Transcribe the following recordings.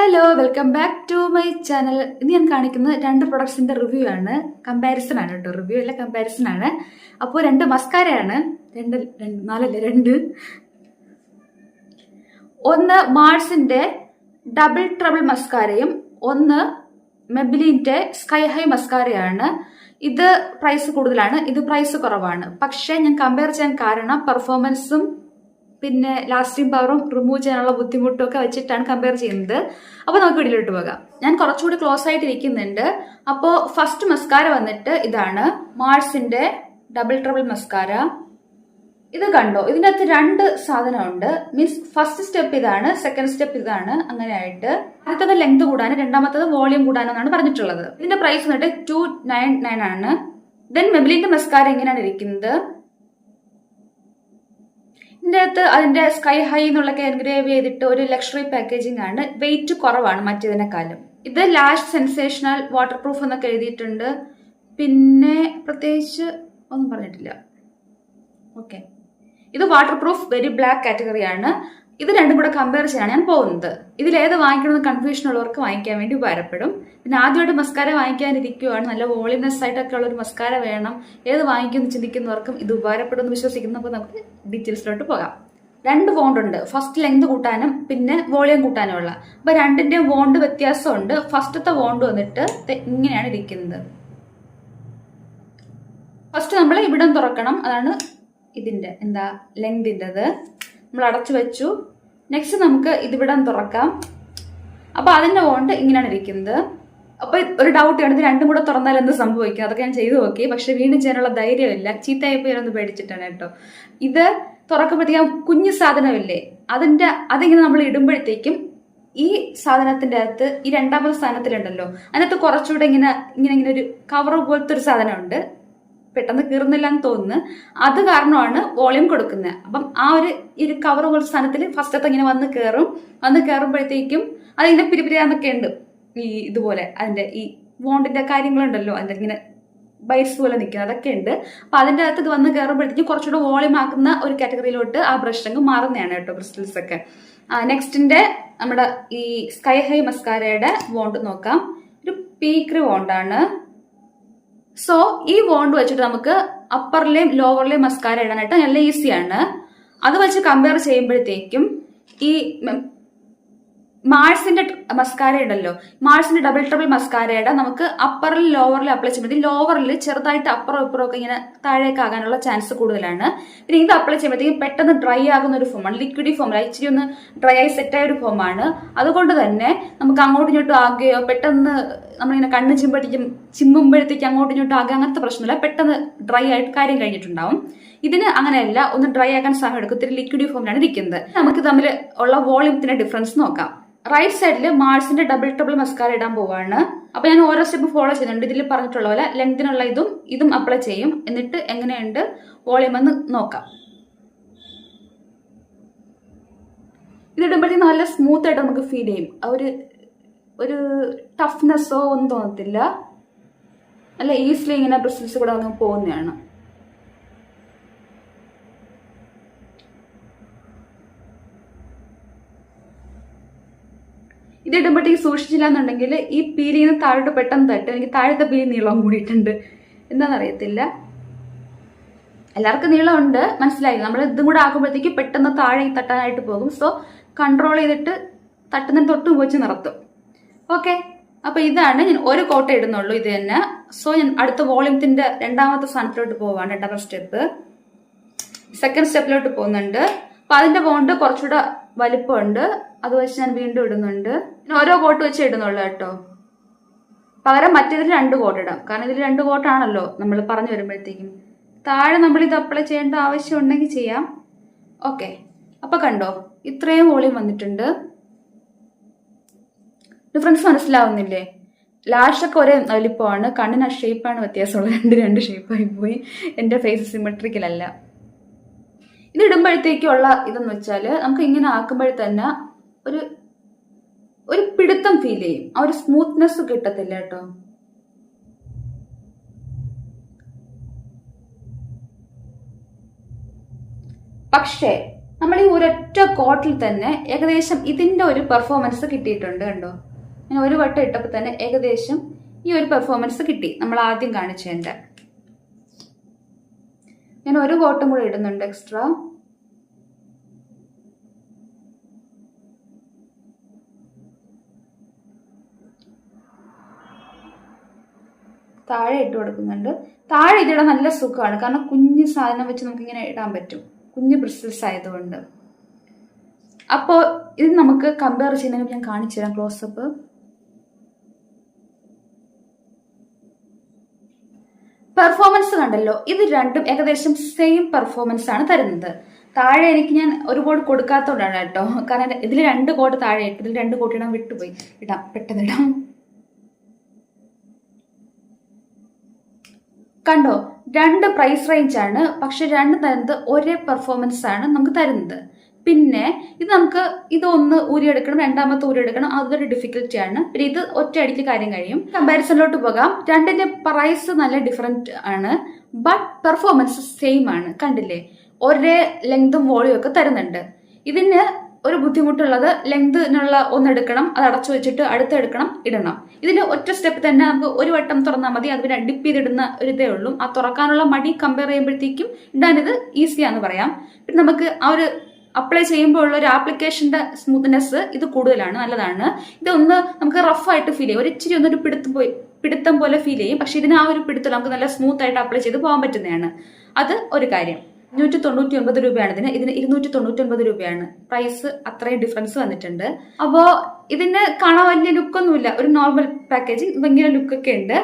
Hello, welcome back to my channel. ഇന്ന് ഞാൻ കാണിക്കുന്നത് രണ്ട് പ്രൊഡക്ട്സിന്റെ റിവ്യൂ ആണ്. കമ്പാരിസൺ ആണ് കേട്ടോ, റിവ്യൂ അല്ല കമ്പാരിസൺ ആണ്. അപ്പോൾ രണ്ട് മസ്കാരയാണ്. രണ്ട് ഒന്ന് മാർസിന്റെ ഡബിൾ ട്രബിൾ മസ്കാരയും ഒന്ന് മെബിലിന്റെ സ്കൈ ഹൈ മസ്കാരയാണ്. ഇത് പ്രൈസ് കൂടുതലാണ്, ഇത് പ്രൈസ് കുറവാണ്. പക്ഷെ ഞാൻ കമ്പയർ ചെയ്യാൻ കാരണം പെർഫോമൻസും പിന്നെ ലാസ്റ്റിംഗ് പവറും റിമൂവ് ചെയ്യാനുള്ള ബുദ്ധിമുട്ടും ഒക്കെ വെച്ചിട്ടാണ് കമ്പയർ ചെയ്യുന്നത്. അപ്പോൾ നമുക്ക് വീഡിയോയിലോട്ട് പോകാം. ഞാൻ കുറച്ചുകൂടി ക്ലോസ് ആയിട്ട് ഇരിക്കുന്നുണ്ട്. അപ്പോൾ ഫസ്റ്റ് മസ്കാര വന്നിട്ട് ഇതാണ് മാർസിന്റെ ഡബിൾ ട്രബിൾ മസ്കാര. ഇത് കണ്ടോ, ഇതിൻ്റെ അകത്ത് രണ്ട് സാധനമുണ്ട്. മീൻസ് ഫസ്റ്റ് സ്റ്റെപ്പ് ഇതാണ്, സെക്കൻഡ് സ്റ്റെപ്പ് ഇതാണ്. അങ്ങനെ ആയിട്ട് ആദ്യത്തത് ലെങ്ത് കൂടാനും രണ്ടാമത്തത് വോളിയം കൂടാനെന്നാണ് പറഞ്ഞിട്ടുള്ളത്. ഇതിന്റെ പ്രൈസ് വന്നിട്ട് 299 ആണ്. ദെൻ മെബിലിന്റെ മസ്കാര ഇങ്ങനെയാണ് ഇരിക്കുന്നത്. ഇതിന്റെ അകത്ത് അതിന്റെ സ്കൈ ഹൈ എന്നുള്ളൊക്കെ എൻഗ്രേവ് ചെയ്തിട്ട് ഒരു ലക്ഷറി പാക്കേജിംഗ് ആണ്. വെയിറ്റ് കുറവാണ് മറ്റേതിനെക്കാളും. ഇത് ലാഷ് സെൻസേഷണൽ വാട്ടർ പ്രൂഫ് എന്നൊക്കെ എഴുതിയിട്ടുണ്ട്. പിന്നെ പ്രത്യേകിച്ച് ഒന്നും പറഞ്ഞിട്ടില്ല. ഓക്കെ, ഇത് വാട്ടർ പ്രൂഫ് വെരി ബ്ലാക്ക് കാറ്റഗറിയാണ്. ഇത് രണ്ടും കൂടെ കമ്പയർ ചെയ്യാൻ ഞാൻ പോകുന്നത്. ഇതിലേത് വാങ്ങിക്കണമെന്ന് കൺഫ്യൂഷൻ ഉള്ളവർക്ക് വാങ്ങിക്കാൻ വേണ്ടി ഉപകാരപ്പെടും. പിന്നെ ആദ്യമായിട്ട് മസ്കാര വാങ്ങിക്കാനിരിക്കുവാണ്, നല്ല വോളിയംനെസ് ആയിട്ടൊക്കെ ഉള്ള ഒരു മസ്കാര വേണം, ഏത് വാങ്ങിക്കുമെന്ന് ചിന്തിക്കുന്നവർക്കും ഇത് ഉപകാരപ്പെടുമെന്ന് വിശ്വസിക്കുന്നു. അപ്പോൾ നമുക്ക് ഡീറ്റെയിൽസിലോട്ട് പോകാം. രണ്ട് വോണ്ട് ഉണ്ട്, ഫസ്റ്റ് ലെങ്ത് കൂട്ടാനും പിന്നെ വോളിയം കൂട്ടാനും ഉള്ള. അപ്പൊ രണ്ടിന്റെയും വോണ്ട് വ്യത്യാസമുണ്ട്. ഫസ്റ്റത്തെ വോണ്ട് വന്നിട്ട് ഇങ്ങനെയാണ് ഇരിക്കുന്നത്. ഫസ്റ്റ് നമ്മൾ ഇവിടം തുറക്കണം, അതാണ് ഇതിന്റെ ലെങ്തിൻ്റെത്. നമ്മൾ അടച്ചു വെച്ചു. നെക്സ്റ്റ് നമുക്ക് ഇതിവിടം തുറക്കാം. അപ്പൊ അതിന്റെ വോണ്ട് ഇങ്ങനെയാണ് ഇരിക്കുന്നത്. അപ്പൊ ഒരു ഡൗട്ട് ആണ്, ഇത് രണ്ടും കൂടെ തുറന്നാൽ എന്ത് സംഭവിക്കും? അതൊക്കെ ഞാൻ ചെയ്തു നോക്കി, പക്ഷെ വീണ്ടും ചെയ്യാനുള്ള ധൈര്യമില്ല. ചീത്തയായപ്പോ ഞാനൊന്ന് പേടിച്ചിട്ടാണ് കേട്ടോ. ഇത് തുറക്കുമ്പോഴത്തേക്കും കുഞ്ഞു സാധനമില്ലേ, അതിങ്ങനെ നമ്മൾ ഇടുമ്പോഴത്തേക്കും ഈ സാധനത്തിന്റെ അകത്ത് ഈ രണ്ടാമത്തെ സാധനത്തിലുണ്ടല്ലോ, അതിനകത്ത് കുറച്ചുകൂടെ ഇങ്ങനെ ഒരു കവർ പോലത്തെ ഒരു സാധനമുണ്ട്. പെട്ടെന്ന് കീറുന്നില്ല എന്ന് തോന്നുന്നു. അത് കാരണമാണ് വോളിയം കൊടുക്കുന്നത്. അപ്പം ആ ഒരു കവർ പോലത്തെ സ്ഥാനത്തിൽ ഫസ്റ്റത്തെ ഇങ്ങനെ വന്ന് കയറുമ്പോഴത്തേക്കും അതിങ്ങനെ പിരിപിരിയാന്നൊക്കെ ഉണ്ട്. ഈ ഇതുപോലെ അതിന്റെ ഈ വോണ്ടിന്റെ കാര്യങ്ങളുണ്ടല്ലോ, അതിന്റെ ഇങ്ങനെ ബൈറ്റ്സ് പോലെ നിൽക്കുന്നത്, അതൊക്കെ ഉണ്ട്. അപ്പൊ അതിന്റെ അകത്ത് ഇത് വന്ന് കയറുമ്പോഴത്തേക്കും കുറച്ചുകൂടെ വോളിയം ആക്കുന്ന ഒരു കാറ്റഗറിയിലോട്ട് ആ ബ്രഷ് അങ്ങ് മാറുന്നതാണ് കേട്ടോ, ക്രിസ്റ്റൽസ് ഒക്കെ. നെക്സ്റ്റിന്റെ നമ്മുടെ ഈ സ്കൈ ഹൈ മസ്കാരയുടെ വോണ്ട് നോക്കാം. ഒരു പീക്രി വോണ്ടാണ്. സോ ഈ വോണ്ട് വെച്ചിട്ട് നമുക്ക് അപ്പറിലെയും ലോവറിലെയും മസ്കാര ഇടാനായിട്ട് നല്ല ഈസിയാണ്. അത് വെച്ച് കമ്പയർ ചെയ്യുമ്പോഴത്തേക്കും ഈ മാർസിന്റെ മസ്കാര ഉണ്ടല്ലോ, മാർസിന്റെ ഡബിൾ ട്രബിൾ മസ്കാരയുടെ നമുക്ക് അപ്പറിൽ ലോവറിൽ അപ്ലൈ ചെയ്യുമ്പോൾ ലോവറിൽ ചെറുതായിട്ട് അപ്പുറം ഇപ്പുറം ഒക്കെ ഇങ്ങനെ താഴേക്ക് ആകാനുള്ള ചാൻസ് കൂടുതലാണ്. പിന്നെ ഇത് അപ്ലൈ ചെയ്യുമ്പോഴത്തേക്കും പെട്ടെന്ന് ഡ്രൈ ആകുന്ന ഒരു ഫോമാണ്, ലിക്വിഡി ഫോം, ഇച്ചിരി ഒന്ന് ഡ്രൈ ആയി സെറ്റായ ഒരു ഫോമാണ്. അതുകൊണ്ട് തന്നെ നമുക്ക് അങ്ങോട്ടും ഇങ്ങോട്ടും ആകുകയോ പെട്ടെന്ന് നമ്മളിങ്ങനെ കണ്ണ് ചിമ്മുമ്പോഴത്തേക്ക് അങ്ങോട്ടും ഇങ്ങോട്ടും ആകുക അങ്ങനത്തെ പ്രശ്നമില്ല. പെട്ടെന്ന് ഡ്രൈ ആയിട്ട് കാര്യം കഴിഞ്ഞിട്ടുണ്ടാവും. ഇതിന് അങ്ങനെയല്ല, ഒന്ന് ഡ്രൈ ആക്കാൻ സമയം എടുക്കും. ഇത്തിരി ലിക്വിഡി ഫോമിലാണ് ഇരിക്കുന്നത്. നമുക്ക് തമ്മിൽ ഉള്ള വോളിയത്തിന്റെ ഡിഫറൻസ് നോക്കാം. റൈറ്റ് സൈഡിൽ മാർസിന്റെ ഡബിൾ ട്രബിൾ മസ്കാര ഇടാൻ പോവാണ്. അപ്പൊ ഞാൻ ഓരോ സ്റ്റെപ്പ് ഫോളോ ചെയ്യുന്നുണ്ട്. ഇതിൽ പറഞ്ഞിട്ടുള്ള പോലെ ലെങ്തിനുള്ള ഇതും അപ്ലൈ ചെയ്യും. എന്നിട്ട് എങ്ങനെയുണ്ട് വോളിയം എന്ന് നോക്കാം. ഇതിടുമ്പോഴത്തേക്കും നല്ല സ്മൂത്ത് ആയിട്ട് നമുക്ക് ഫീൽ ചെയ്യും. ഒരു ടഫ്നെസ്സോ ഒന്നും തോന്നത്തില്ല. നല്ല ഈസിലി ഇങ്ങനെ ബ്രിസിൽസ് കൂടെ അങ്ങ് പോകുന്നതാണ്. ഇതിടുമ്പോഴത്തേക്ക് സൂക്ഷിച്ചില്ല എന്നുണ്ടെങ്കിൽ ഈ പീലിന്ന് താഴോട്ട് പെട്ടെന്ന് തട്ടും. എനിക്ക് താഴത്തെ പീലി നീളം കൂടിയിട്ടുണ്ട്, എന്താണെന്നറിയത്തില്ല. എല്ലാവർക്കും നീളമുണ്ട്, മനസ്സിലായി. നമ്മൾ ഇതും കൂടെ ആക്കുമ്പോഴത്തേക്ക് പെട്ടെന്ന് താഴെ തട്ടാനായിട്ട് പോകും. സോ കൺട്രോൾ ചെയ്തിട്ട് തട്ടുന്നതിന് തൊട്ട് വെച്ച് നിർത്തും. ഓക്കെ, അപ്പൊ ഇതാണ് ഞാൻ ഒരു കോട്ട ഇടുന്നുള്ളൂ, ഇത് തന്നെ. സോ ഞാൻ അടുത്ത വോളിയത്തിന്റെ രണ്ടാമത്തെ സ്ഥാനത്തിലോട്ട് പോവാണ്. ഡബിൾ സ്റ്റെപ്പ് സെക്കൻഡ് സ്റ്റെപ്പിലോട്ട് പോകുന്നുണ്ട്. അപ്പൊ അതിന്റെ ബോണ്ട് കുറച്ചുകൂടെ വലിപ്പമുണ്ട്, അത് വെച്ച് ഞാൻ വീണ്ടും ഇടുന്നുണ്ട്. പിന്നെ ഓരോ കോട്ട് വെച്ച് ഇടുന്നുള്ളൂ കേട്ടോ. പകരം മറ്റേതിൽ 2 കോട്ട് ഇടാം, കാരണം ഇതിൽ 2 കോട്ടാണല്ലോ നമ്മൾ പറഞ്ഞു വരുമ്പോഴത്തേക്കും. താഴെ നമ്മൾ ഇത് അപ്ലൈ ചെയ്യേണ്ട ആവശ്യം ഉണ്ടെങ്കിൽ ചെയ്യാം. ഓക്കെ, അപ്പൊ കണ്ടോ, ഇത്രയും വോളിയം വന്നിട്ടുണ്ട്. ഡിഫറൻസ് മനസ്സിലാവുന്നില്ലേ? ലാഷൊക്കെ ഒരേ വലിപ്പമാണ്, കണ്ണിന് ആ ഷേപ്പാണ് വ്യത്യാസമുള്ളത്. രണ്ട് ഷേപ്പായി പോയി. എന്റെ ഫേസ് സിമെട്രിക്കൽ അല്ല. ഇത് ഇടുമ്പോഴത്തേക്കുള്ള ഇതെന്ന് വെച്ചാൽ നമുക്ക് ഇങ്ങനെ ആക്കുമ്പോഴേ തന്നെ ഒരു പിടുത്തം ഫീൽ ചെയ്യും. ആ ഒരു സ്മൂത്ത്നെസ് കിട്ടത്തില്ല കേട്ടോ. പക്ഷേ നമ്മൾ ഈ ഒരൊറ്റ കോട്ടിൽ തന്നെ ഏകദേശം ഇതിന്റെ ഒരു പെർഫോമൻസ് കിട്ടിയിട്ടുണ്ട്. കണ്ടോ, ഞാൻ ഒരു വട്ടം ഇട്ടപ്പോൾ തന്നെ ഏകദേശം ഈ ഒരു പെർഫോമൻസ് കിട്ടി. നമ്മൾ ആദ്യം കാണിച്ചതിന്റെ ഞാൻ ഒരു കോട്ടും കൂടെ ഇടുന്നുണ്ട് എക്സ്ട്രാ. താഴെ ഇട്ട് കൊടുക്കുന്നുണ്ട്. താഴെ ഇതിടാൻ നല്ല സുഖമാണ്, കാരണം കുഞ്ഞു സാധനം വെച്ച് നമുക്ക് ഇങ്ങനെ ഇടാൻ പറ്റും, കുഞ്ഞു ബ്രിസിൽസ് ആയതുകൊണ്ട്. അപ്പോൾ ഇത് നമുക്ക് കമ്പയർ ചെയ്യുന്നതിന് ഞാൻ കാണിച്ചു തരാം ക്ലോസപ്പ്. പെർഫോമൻസ് കണ്ടല്ലോ, ഇത് രണ്ടും ഏകദേശം സെയിം പെർഫോമൻസ് ആണ് തരുന്നത്. താഴെ എനിക്ക് ഞാൻ ഒരു കോഡ് കൊടുക്കാത്തതുകൊണ്ടാണ് കേട്ടോ, കാരണം ഇതിൽ 2 കോഡ് താഴെ ഇട്ട്, ഇതിൽ 2 കോഡ് ഇടാൻ വിട്ടുപോയി. പെട്ടെന്ന് ഇടാം. കണ്ടോ, 2 പ്രൈസ് റേഞ്ച് ആണ്, പക്ഷെ 2 തരുന്നത് ഒരേ പെർഫോമൻസ് ആണ് നമുക്ക് തരുന്നത്. പിന്നെ ഇത് നമുക്ക് ഇതൊന്ന് ഊരിയെടുക്കണം, രണ്ടാമത്തെ ഊരിയെടുക്കണം, അതൊരു ഡിഫിക്കൽറ്റി ആണ്. പിന്നെ ഇത് ഒറ്റയടിക്ക് കാര്യം കഴിയും. കമ്പാരിസണിലോട്ട് പോകാം. 2ന്റെ പ്രൈസ് നല്ല ഡിഫറെന്റ് ആണ്, ബട്ട് പെർഫോമൻസ് സെയിം ആണ്. കണ്ടില്ലേ, ഒരേ ലെങ്തും വോളിയും ഒക്കെ തരുന്നുണ്ട്. ഇതിന് ഒരു ബുദ്ധിമുട്ടുള്ളത് ലെങ്തിനുള്ള ഒന്നെടുക്കണം, അത് അടച്ചു വെച്ചിട്ട് അടുത്തെടുക്കണം, ഇടണം. ഇതിൽ ഒറ്റ സ്റ്റെപ്പ് തന്നെ നമുക്ക് ഒരു വട്ടം തുറന്നാൽ മതി. അത് പിന്നെ ഡിപ്പ് ചെയ്തിടുന്ന ഒരു ഇതേ ഉള്ളൂ. ആ തുറക്കാനുള്ള മടി കമ്പയർ ചെയ്യുമ്പോഴത്തേക്കും ഇടാനിത് ഈസിയാന്ന് പറയാം. പിന്നെ നമുക്ക് ആ ഒരു അപ്ലൈ ചെയ്യുമ്പോൾ ഉള്ള ഒരു ആപ്ലിക്കേഷന്റെ സ്മൂത്ത്നെസ് ഇത് കൂടുതലാണ്, നല്ലതാണ്. ഇതൊന്ന് നമുക്ക് റഫായിട്ട് ഫീൽ ചെയ്യും, ഒരു ഇച്ചിരി ഒന്നൊരു പിടുത്തം പോലെ ഫീൽ ചെയ്യും. പക്ഷെ ഇതിന് ആ ഒരു പിടുത്തം നമുക്ക് നല്ല സ്മൂത്ത് ആയിട്ട് അപ്ലൈ ചെയ്ത് പോകാൻ പറ്റുന്നതാണ്. അത് ഒരു കാര്യം. 299 രൂപയാണ് ഇതിന് 299 രൂപയാണ് പ്രൈസ്. അത്രയും ഡിഫറൻസ് വന്നിട്ടുണ്ട്. അപ്പോ ഇതിന് കാണാൻ വലിയ ലുക്കൊന്നുമില്ല, ഒരു നോർമൽ പാക്കേജിങ്, ഭയങ്കര ലുക്കൊക്കെ ഉണ്ട്.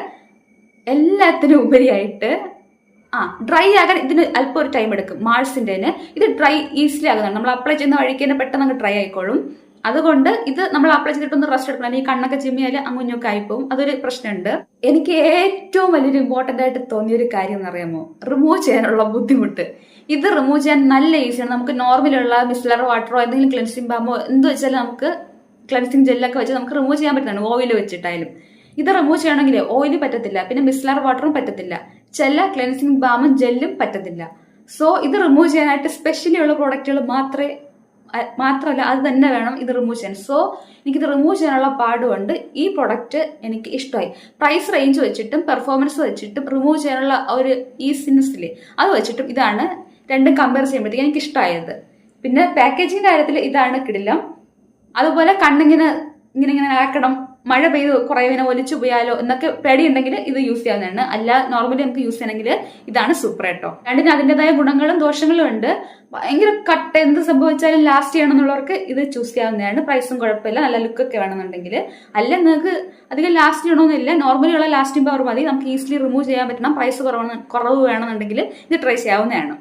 എല്ലാത്തിനും ഉപരിയായിട്ട് ഡ്രൈ ആകാൻ ഇതിന് അല്പം ഒരു ടൈം എടുക്കും. മാൾസിന്റെ ഇത് ഡ്രൈ ഈസിലി ആകുന്നതാണ്. നമ്മൾ അപ്ലൈ ചെയ്യുന്ന വഴിക്ക് തന്നെ പെട്ടെന്ന് അങ്ങ് ഡ്രൈ ആയിക്കോളും. അതുകൊണ്ട് ഇത് നമ്മൾ അപ്ലൈ ചെയ്തിട്ടൊന്ന് റെസ്റ്റ് എടുക്കണം, അല്ലെങ്കിൽ കണ്ണൊക്കെ ചിമ്മിയാൽ അങ്ങുഞ്ഞൊക്കെ ആയിപ്പോവും. അതൊരു പ്രശ്നമുണ്ട്. എനിക്ക് ഏറ്റവും വലിയൊരു ഇമ്പോർട്ടന്റ് ആയിട്ട് തോന്നിയൊരു കാര്യം എന്ന് അറിയാമോ, റിമൂവ് ചെയ്യാനുള്ള ബുദ്ധിമുട്ട്. ഇത് റിമൂവ് ചെയ്യാൻ നല്ല ഈസിയാണ്. നമുക്ക് നോർമലുള്ള മിസ്ലർ വാട്ടറോ എന്തെങ്കിലും ക്ലെൻസിങ് ബാമോ എന്ത് വെച്ചാലും നമുക്ക് ക്ലെൻസിങ് ജെല്ലൊക്കെ വെച്ച് നമുക്ക് റിമൂവ് ചെയ്യാൻ പറ്റുന്നതാണ്, ഓയിൽ വെച്ചിട്ടായാലും. ഇത് റിമൂവ് ചെയ്യണമെങ്കിൽ ഓയിൽ പറ്റത്തില്ല, പിന്നെ മിസ്ലർ വാട്ടറും പറ്റത്തില്ല, ചില ക്ലെൻസിങ് ബാമും ജെല്ലും പറ്റത്തില്ല. സോ ഇത് റിമൂവ് ചെയ്യാനായിട്ട് സ്പെഷ്യലി ഉള്ള പ്രോഡക്റ്റുകൾ മാത്രമല്ല അത് തന്നെ വേണം ഇത് റിമൂവ് ചെയ്യാൻ. സോ എനിക്കിത് റിമൂവ് ചെയ്യാനുള്ള പാടുകൊണ്ട് ഈ പ്രൊഡക്റ്റ് എനിക്ക് ഇഷ്ടമായി. പ്രൈസ് റേഞ്ച് വെച്ചിട്ടും പെർഫോമൻസ് വെച്ചിട്ടും റിമൂവ് ചെയ്യാനുള്ള ഒരു ഈസിനെസ്സിൽ അത് വെച്ചിട്ടും ഇതാണ് രണ്ടും കമ്പയർ ചെയ്യുമ്പോഴത്തേക്ക് എനിക്ക് ഇഷ്ടമായത്. പിന്നെ പാക്കേജിങ് കാര്യത്തിൽ ഇതാണ് കിടിലം. അതുപോലെ കണ്ണിങ്ങനെ ഇങ്ങനെ ആക്കണം, മഴ പെയ്ത് കുറെ ഇങ്ങനെ ഒലിച്ചു പോയാലോ എന്നൊക്കെ പേടിയുണ്ടെങ്കിൽ ഇത് യൂസ് ചെയ്യാവുന്നതാണ്. അല്ല നോർമലി നമുക്ക് യൂസ് ചെയ്യണമെങ്കിൽ ഇതാണ് സൂപ്പർ കേട്ടോ. രണ്ടിന് അതിൻ്റെതായ ഗുണങ്ങളും ദോഷങ്ങളും ഉണ്ട്. ഭയങ്കര കട്ട് എന്ത് സംഭവിച്ചാലും ലാസ്റ്റ് ചെയ്യണമെന്നുള്ളവർക്ക് ഇത് ചൂസ് ചെയ്യാവുന്നതാണ്. പ്രൈസും കുഴപ്പമില്ല, നല്ല ലുക്കൊക്കെ വേണമെന്നുണ്ടെങ്കിൽ. അല്ല നിങ്ങൾക്ക് അധികം ലാസ്റ്റ് ചെയ്യണമെന്നില്ല, നോർമലി ഉള്ള ലാസ്റ്റിംഗ് പവർ മതി, നമുക്ക് ഈസിലി റിമൂവ് ചെയ്യാൻ പറ്റണം, പ്രൈസ് കുറവ് വേണമെന്നുണ്ടെങ്കിൽ ഇത് ട്രൈ ചെയ്യാവുന്നതാണ്.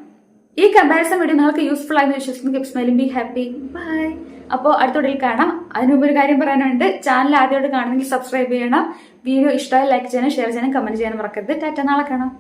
ഈ കമ്പാരിസൺ വീഡിയോ നിങ്ങൾക്ക് യൂസ്ഫുൾ ആയെന്ന് വിശ്വസിക്കുന്നു. Keep smiling, be happy, bye. അപ്പോൾ അടുത്ത വീഡിയോയിൽ കാണാം. അതിനുമുമ്പ് ഒരു കാര്യം പറയാനുണ്ട്, ചാനൽ ആദ്യമായിട്ട് കാണുന്നെങ്കിൽ സബ്സ്ക്രൈബ് ചെയ്യണം. വീഡിയോ ഇഷ്ടമായി ലൈക്ക് ചെയ്യണം, ഷെയർ ചെയ്യണം, കമന്റ് ചെയ്യാനും മറക്കരുത്. ടാറ്റ, നാളെ കാണാം.